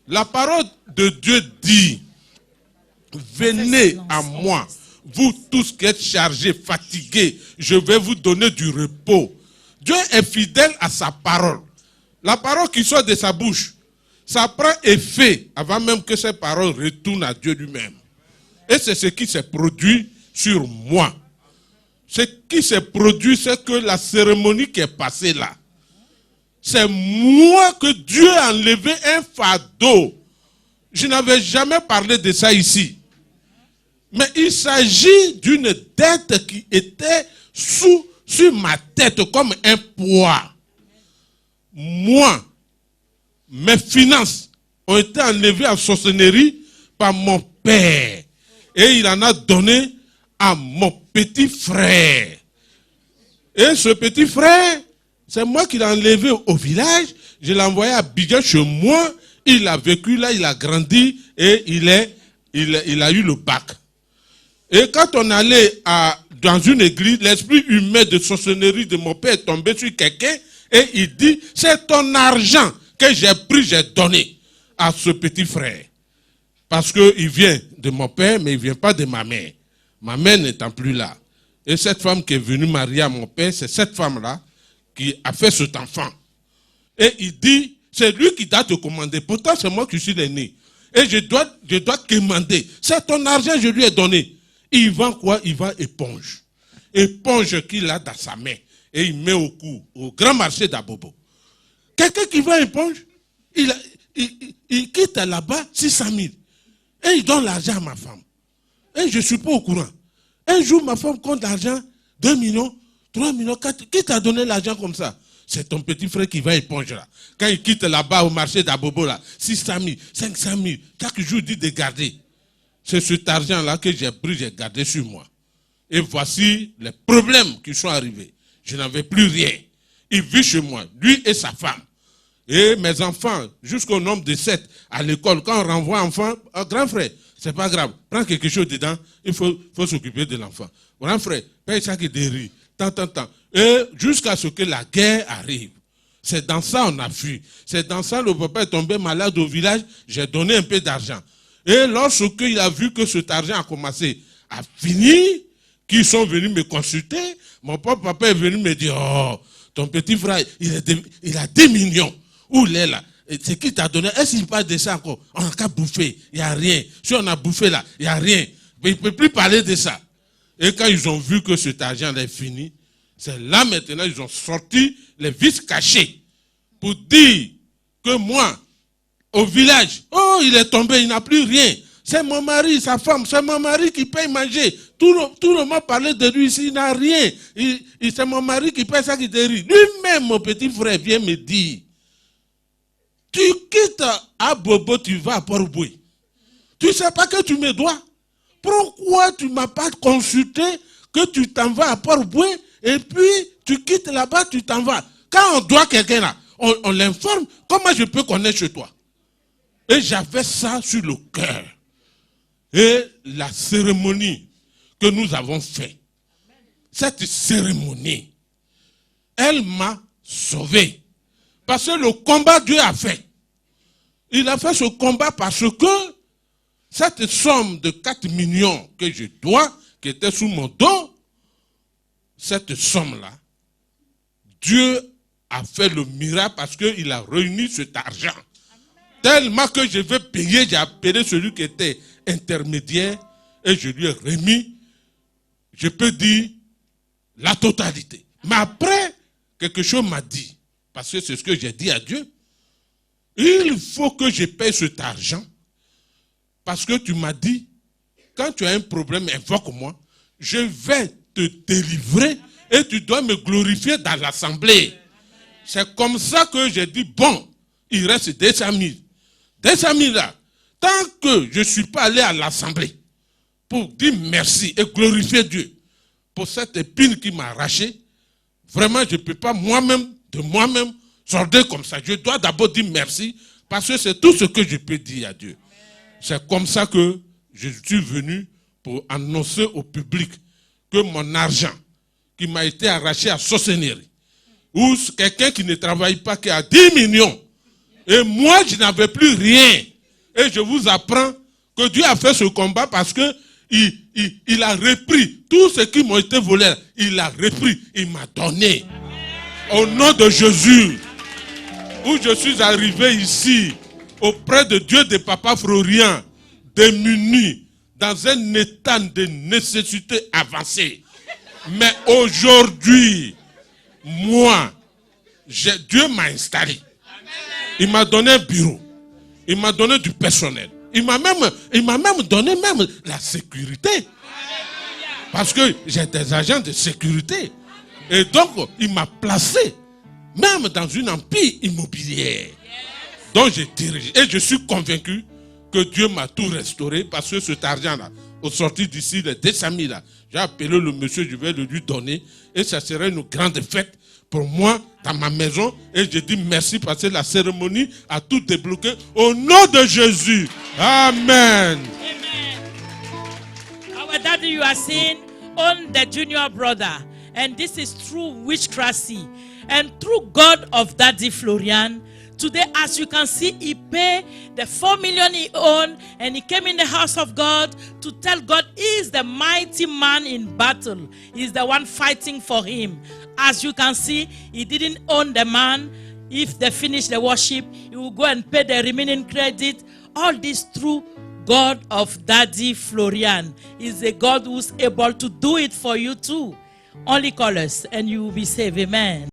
La parole de Dieu dit, venez à moi, vous tous qui êtes chargés, fatigués, je vais vous donner du repos. Dieu est fidèle à sa parole. La parole qui sort de sa bouche, ça prend effet avant même que ces paroles retournent à Dieu lui-même. Et c'est ce qui s'est produit sur moi. Ce qui s'est produit, c'est que la cérémonie qui est passée là, c'est moi que Dieu a enlevé un fardeau. Je n'avais jamais parlé de ça ici. Mais il s'agit d'une dette qui était sur ma tête comme un poids. Moi, mes finances ont été enlevées en sorcellerie par mon père. Et il en a donné à mon petit frère. Et ce petit frère, c'est moi qui l'ai enlevé au village. Je l'ai envoyé à Abidjan chez moi. Il a vécu là, il a grandi et il a eu le bac. Et quand on allait dans une église, l'esprit humain de sorcellerie de mon père est tombé sur quelqu'un et il dit, c'est ton argent que j'ai pris, j'ai donné à ce petit frère. Parce qu'il vient de mon père, mais il ne vient pas de ma mère. Ma mère n'étant plus là. Et cette femme qui est venue marier à mon père, c'est cette femme-là qui a fait cet enfant. Et il dit, c'est lui qui doit te commander. Pourtant, c'est moi qui suis l'aîné. Et je dois commander. C'est ton argent, je lui ai donné. Il vend quoi? Il vend éponge. Éponge qu'il a dans sa main. Et il met au cou, au grand marché d'Abobo. Quelqu'un qui vend éponge, il quitte là-bas 600 000. Et il donne l'argent à ma femme. Et je ne suis pas au courant. Un jour, ma femme compte l'argent, 2 millions, 3 millions, 4. Qui t'a donné l'argent comme ça? C'est ton petit frère qui va éponge là. Quand il quitte là-bas au marché d'Abobo là, 600 000, 500 000, chaque jour il dit de garder. C'est cet argent-là que j'ai pris, j'ai gardé sur moi. Et voici les problèmes qui sont arrivés. Je n'avais plus rien. Il vit chez moi, lui et sa femme. Et mes enfants, jusqu'au nombre de 7 à l'école, quand on renvoie un enfant, grand frère, c'est pas grave, prends quelque chose dedans, il faut s'occuper de l'enfant. Grand frère, paye ça qui dérive, tant. Et jusqu'à ce que la guerre arrive. C'est dans ça qu'on a fui. C'est dans ça le papa est tombé malade au village, j'ai donné un peu d'argent. Et lorsqu'il a vu que cet argent a commencé à finir, qu'ils sont venus me consulter, mon papa est venu me dire, oh, ton petit frère, il a 10 millions. Où il est là? C'est qui t'a donné? Est-ce qu'il parle de ça encore? On n'a qu'à bouffer, il n'y a rien. Si on a bouffé là, il n'y a rien. Mais il ne peut plus parler de ça. Et quand ils ont vu que cet argent est fini, c'est là maintenant ils ont sorti les vices cachés pour dire que moi, au village, oh, il est tombé, il n'a plus rien. C'est mon mari, sa femme, c'est mon mari qui paye manger. Tout le monde parlait de lui ici, il n'a rien. C'est mon mari qui paye ça qui dérive. Lui-même, mon petit frère, vient me dire, tu quittes à Bobo, tu vas à Port-Boué. Tu ne sais pas que tu me dois. Pourquoi tu ne m'as pas consulté que tu t'en vas à Port-Boué et puis tu quittes là-bas, tu t'en vas. Quand on doit quelqu'un là, on l'informe. Comment je peux connaître chez toi? Et j'avais ça sur le cœur. Et la cérémonie que nous avons faite, cette cérémonie, elle m'a sauvé. Parce que le combat Dieu a fait. Il a fait ce combat parce que cette somme de 4 millions que je dois, qui était sous mon dos, cette somme-là, Dieu a fait le miracle parce qu'il a réuni cet argent. Tellement que je vais payer, j'ai appelé celui qui était intermédiaire et je lui ai remis, je peux dire, la totalité. Mais après, quelque chose m'a dit, parce que c'est ce que j'ai dit à Dieu, il faut que je paye cet argent parce que tu m'as dit, quand tu as un problème, invoque-moi, je vais te délivrer et tu dois me glorifier dans l'assemblée. C'est comme ça que j'ai dit, bon, il reste 200 000. 200 000 là, tant que je ne suis pas allé à l'assemblée pour dire merci et glorifier Dieu pour cette épine qui m'a arraché, vraiment je ne peux pas de moi-même sortir comme ça. Je dois d'abord dire merci parce que c'est tout ce que je peux dire à Dieu. C'est comme ça que je suis venu pour annoncer au public que mon argent qui m'a été arraché à sorcellerie, ou quelqu'un qui ne travaille pas, qui a 10 millions, et moi je n'avais plus rien, Et je vous apprends que Dieu a fait ce combat parce que il a repris tout ce qui m'a été volé. Il a repris, il m'a donné. Au nom de Jésus, où je suis arrivé ici, auprès de Dieu de Papa Florian, démuni, dans un état de nécessité avancée. Mais aujourd'hui, moi, Dieu m'a installé. Il m'a donné un bureau. Il m'a donné du personnel. Il m'a même donné la sécurité. Parce que j'ai des agents de sécurité. Et donc, il m'a placé même dans une empire immobilière. Donc, je dirige. Et je suis convaincu que Dieu m'a tout restauré parce que cet argent-là, au sortir d'ici, les 200 000 là, j'ai appelé le monsieur, je vais le lui donner. Et ça serait une grande fête pour moi, dans ma maison. Et je dis merci parce que la cérémonie a tout débloqué. Au nom de Jésus. Amen. Amen. Our daddy, you are saying, on the junior brother. And this is through witchcraft. And through God of Daddy Florian, today, as you can see, he paid the 4 million he owned, and he came in the house of God to tell God he is the mighty man in battle. He is the one fighting for him. As you can see, he didn't own the man. If they finish the worship, he will go and pay the remaining credit. All this through God of Daddy Florian. He is a God who's able to do it for you too. Only call us and you will be saved. Amen.